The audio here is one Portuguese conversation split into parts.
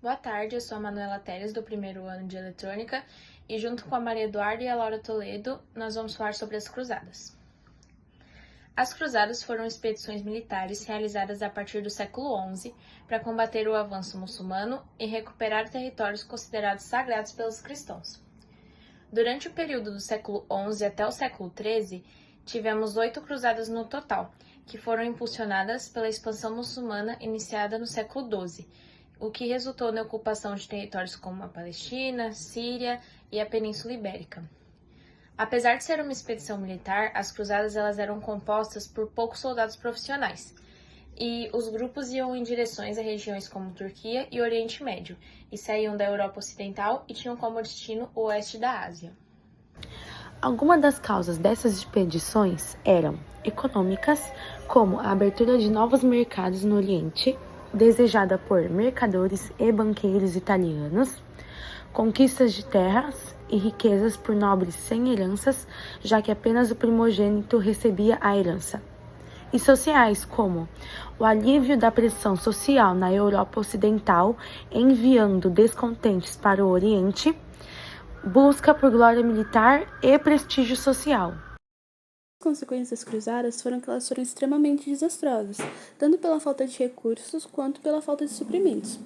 Boa tarde, eu sou a Manuela Teles, do primeiro ano de Eletrônica, e junto com a Maria Eduarda e a Laura Toledo, nós vamos falar sobre as Cruzadas. As Cruzadas foram expedições militares realizadas a partir do século XI para combater o avanço muçulmano e recuperar territórios considerados sagrados pelos cristãos. Durante o período do século XI até o século XIII, tivemos 8 cruzadas no total, que foram impulsionadas pela expansão muçulmana iniciada no século XII, o que resultou na ocupação de territórios como a Palestina, Síria e a Península Ibérica. Apesar de ser uma expedição militar, as cruzadas eram compostas por poucos soldados profissionais, e os grupos iam em direções a regiões como Turquia e Oriente Médio, e saíam da Europa Ocidental e tinham como destino o oeste da Ásia. Algumas das causas dessas expedições eram econômicas, como a abertura de novos mercados no Oriente, desejada por mercadores e banqueiros italianos, conquistas de terras e riquezas por nobres sem heranças, já que apenas o primogênito recebia a herança. E sociais, como o alívio da pressão social na Europa Ocidental, enviando descontentes para o Oriente, busca por glória militar e prestígio social. As consequências das cruzadas foram que elas foram extremamente desastrosas, tanto pela falta de recursos quanto pela falta de suprimentos.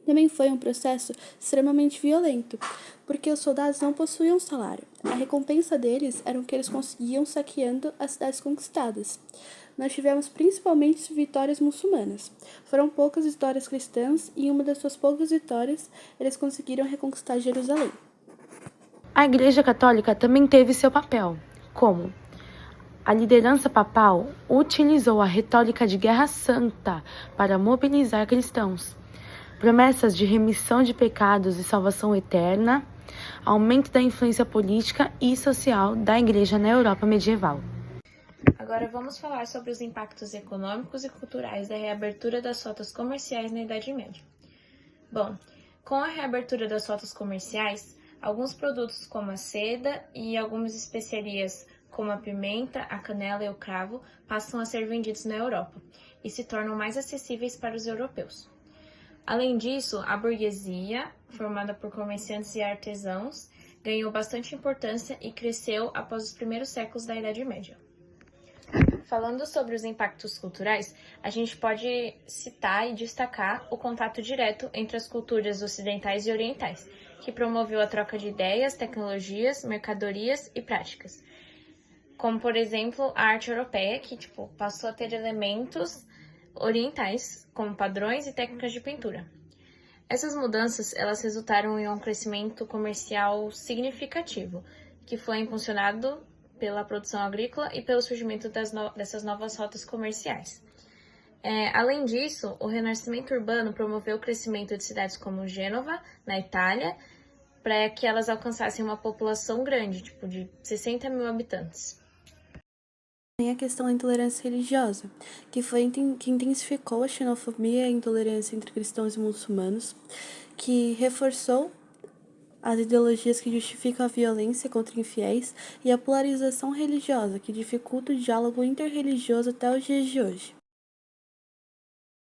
Também foi um processo extremamente violento, porque os soldados não possuíam salário. A recompensa deles era o que eles conseguiam saqueando as cidades conquistadas. Nós tivemos principalmente vitórias muçulmanas. Foram poucas vitórias cristãs e em uma das suas poucas vitórias, eles conseguiram reconquistar Jerusalém. A Igreja Católica também teve seu papel, como a liderança papal utilizou a retórica de guerra santa para mobilizar cristãos. Promessas de remissão de pecados e salvação eterna, aumento da influência política e social da Igreja na Europa medieval. Agora vamos falar sobre os impactos econômicos e culturais da reabertura das rotas comerciais na Idade Média. Bom, com a reabertura das rotas comerciais, alguns produtos como a seda e algumas especiarias como a pimenta, a canela e o cravo passam a ser vendidos na Europa e se tornam mais acessíveis para os europeus. Além disso, a burguesia, formada por comerciantes e artesãos, ganhou bastante importância e cresceu após os primeiros séculos da Idade Média. Falando sobre os impactos culturais, a gente pode citar e destacar o contato direto entre as culturas ocidentais e orientais, que promoveu a troca de ideias, tecnologias, mercadorias e práticas. Como, por exemplo, a arte europeia, que passou a ter elementos orientais, como padrões e técnicas de pintura. Essas mudanças elas resultaram em um crescimento comercial significativo, que foi impulsionado pela produção agrícola e pelo surgimento dessas novas rotas comerciais. Além disso, o renascimento urbano promoveu o crescimento de cidades como Gênova, na Itália, para que elas alcançassem uma população grande, de 60 mil habitantes. Tem a questão da intolerância religiosa, que foi que intensificou a xenofobia e a intolerância entre cristãos e muçulmanos, que reforçou as ideologias que justificam a violência contra infiéis e a polarização religiosa, que dificulta o diálogo interreligioso até os dias de hoje.